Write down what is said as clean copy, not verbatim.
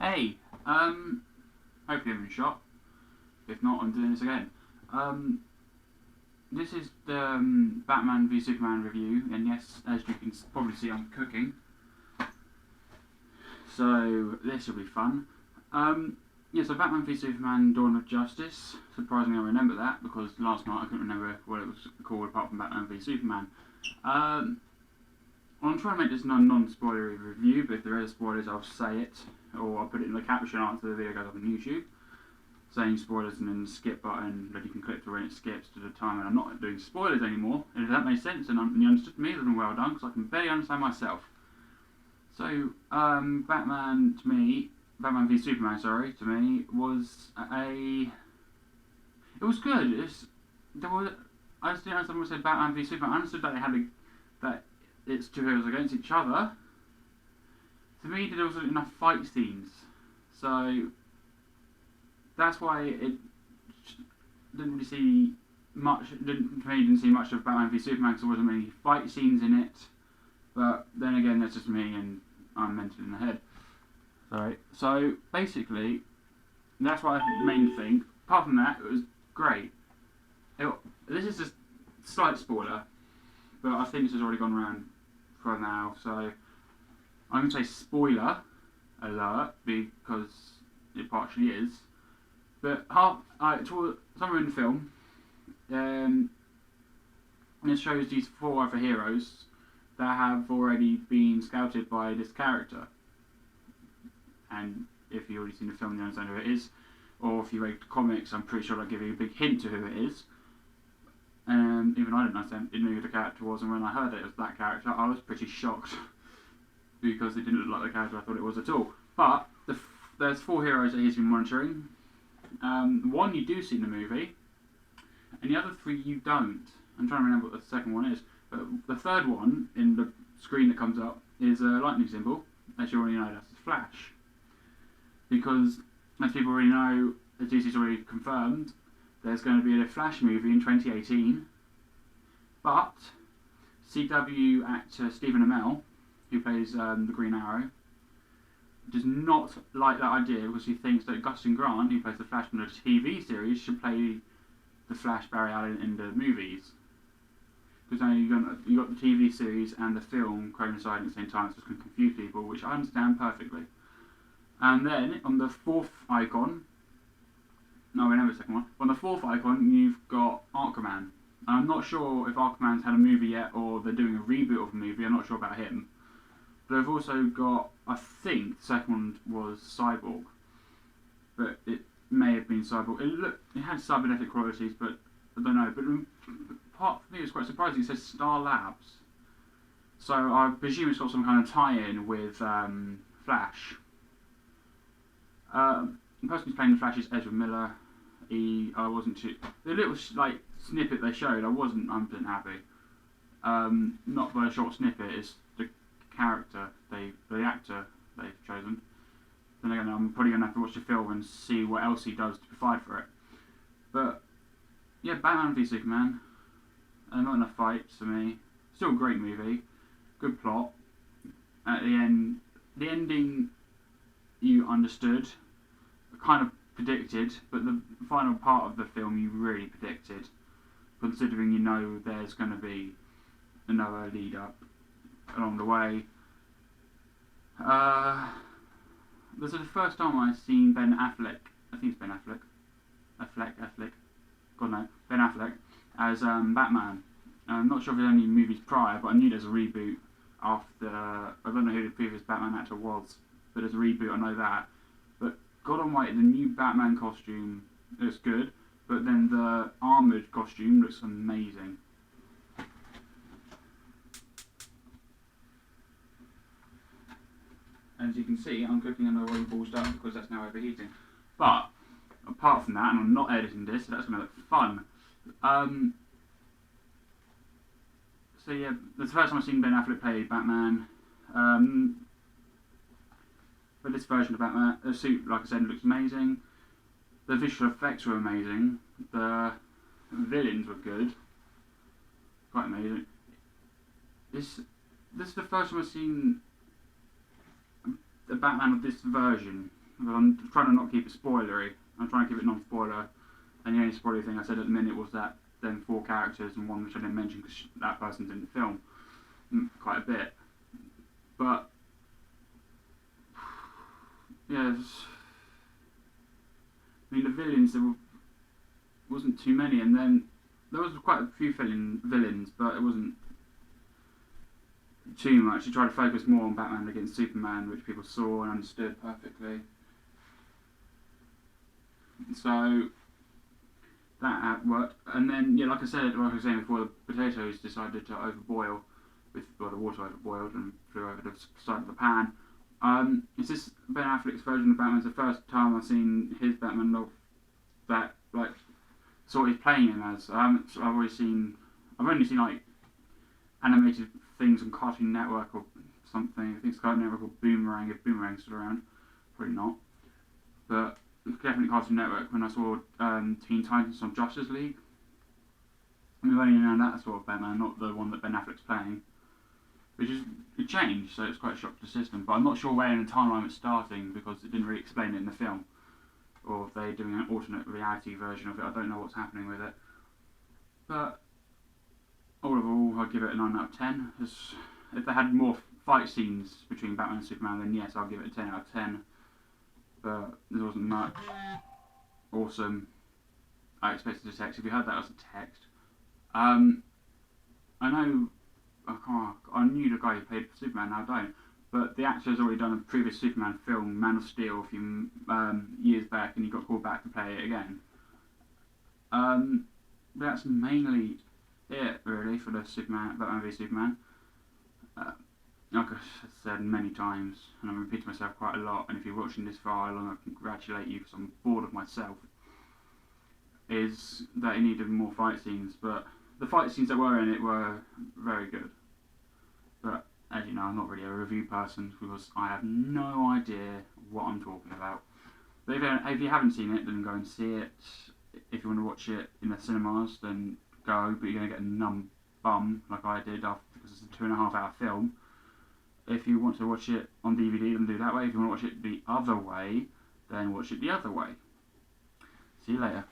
Hey, hopefully I'm in shot. If not, I'm doing this again. This is the Batman v Superman review, and yes, as you can probably see, I'm cooking. So this will be fun. So Batman v Superman: Dawn of Justice. Surprisingly, I remember that because last night I couldn't remember what it was called apart from Batman v Superman. I'm trying to make this non-spoilery review, but if there is spoilers, I'll say it, or I'll put it in the caption after the video goes up on YouTube, saying spoilers and then the skip button that you can click to when it skips to the time when I'm not doing spoilers anymore. And if that makes sense and you understood me, then well done, because I can barely understand myself. So, Batman v Superman, to me, was it was good. I just didn't understand when I said Batman v Superman. I understood that it's two heroes against each other. To me, there wasn't enough fight scenes, so that's why it didn't really see much. Didn't see much of Batman v Superman because there wasn't many fight scenes in it. But then again, that's just me, and I'm mental in the head. Sorry. So basically, that's what I main thing. Apart from that, it was great. This is just a slight spoiler, but I think this has already gone around for now, so I'm going to say spoiler alert because it partially is. But somewhere in the film, it shows these four other heroes that have already been scouted by this character. And if you've already seen the film, you understand who it is. Or if you read the comics, I'm pretty sure I'll give you a big hint to who it is. Even I didn't know who the character was, and when I heard it was that character, I was pretty shocked because it didn't look like the character I thought it was at all. But there's four heroes that he's been monitoring. One you do see in the movie, and the other three you don't. I'm trying to remember what the second one is, but the third one in the screen that comes up is a lightning symbol. As you already know, that's the Flash. Because, as people already know, as DC's already confirmed, there's going to be a Flash movie in 2018, but CW actor Stephen Amell, who plays the Green Arrow, does not like that idea because he thinks that Gustin Grant, who plays the Flash in the TV series, should play the Flash Barry Allen in the movies. Because now you've got the TV series and the film coinciding at the same time, so it's going to confuse people, which I understand perfectly. And then on the fourth icon, no, remember the second one. On the fourth icon, you've got Aquaman. I'm not sure if Aquaman's had a movie yet or they're doing a reboot of a movie. I'm not sure about him. But they've also got, I think, the second one was Cyborg. But it may have been Cyborg. It had cybernetic qualities, but I don't know. But part for me, it was quite surprising. It says Star Labs. So I presume it's got some kind of tie-in with Flash. The person who's playing the Flash is Ezra Miller. The little snippet they showed, I wasn't 100% happy. Not by a short snippet, it's the character, the actor they've chosen. Then again, I'm probably going to have to watch the film and see what else he does to provide for it. But yeah, Batman v Superman. Not enough fights for me. Still a great movie. Good plot. At the end, the ending you understood, kind of predicted, but the final part of the film you really predicted, considering you know there's going to be another lead up along the way. This is the first time I've seen Ben Affleck, I think it's Ben Affleck, God no, Ben Affleck, as Batman. I'm not sure if there's any movies prior, but I knew there's a reboot after, I don't know who the previous Batman actor was, but there's a reboot, I know that. But God Almighty, the new Batman costume looks good, but then the armoured costume looks amazing. As you can see, I'm cooking and already ballsed up because that's now overheating. But apart from that, and I'm not editing this, so that's going to look fun. So yeah, that's the first time I've seen Ben Affleck play Batman. But this version of Batman, the suit, like I said, looks amazing. The visual effects were amazing. The villains were good. Quite amazing. This is the first time I've seen the Batman of this version. I'm trying to not keep it spoilery. I'm trying to keep it non-spoiler. And the only spoilery thing I said at the minute was that them 4 characters and one which I didn't mention because that person's in the film quite a bit. But yeah, I mean the villains wasn't too many, and then there was quite a few villains, but it wasn't too much. He tried to focus more on Batman against Superman, which people saw and understood perfectly. So that worked. And then, yeah, like I said, like I was saying before, the potatoes decided to overboil, the water overboiled and flew over the side of the pan. Is this Ben Affleck's version of Batman? It's the first time I've seen his Batman that like sort of he's playing him as. I've only seen like animated things on Cartoon Network or something. I think it's Cartoon Network or Boomerang, if Boomerang's still around. Probably not. But definitely Cartoon Network when I saw Teen Titans on Justice League. And we've only known that sort of Batman, not the one that Ben Affleck's playing. Which is it changed, so it's quite a shock to the system. But I'm not sure where in the timeline it's starting because it didn't really explain it in the film. Or if they're doing an alternate reality version of it. I don't know what's happening with it. But all of all, I'd give it a 9 out of 10. If they had more fight scenes between Batman and Superman, then yes, I'll give it a 10 out of 10. But there wasn't much. Awesome. I expected a text. If you heard that as a text. I know. I knew the guy who played Superman, now I don't. But the actor has already done a previous Superman film, Man of Steel, a few years back, and he got called back to play it again. That's mainly it, really, for the Batman v Superman. Like I said many times, and I'm repeating myself quite a lot, and if you're watching this far along, I congratulate you because I'm bored of myself, is that it needed more fight scenes, but the fight scenes that were in it were very good. But as you know, I'm not really a review person because I have no idea what I'm talking about. But if you haven't seen it, then go and see it. If you want to watch it in the cinemas, then go, but you're going to get a numb bum like I did because it's a 2.5 hour film. If you want to watch it on DVD, then do it that way. If you want to watch it the other way, then watch it the other way. See you later.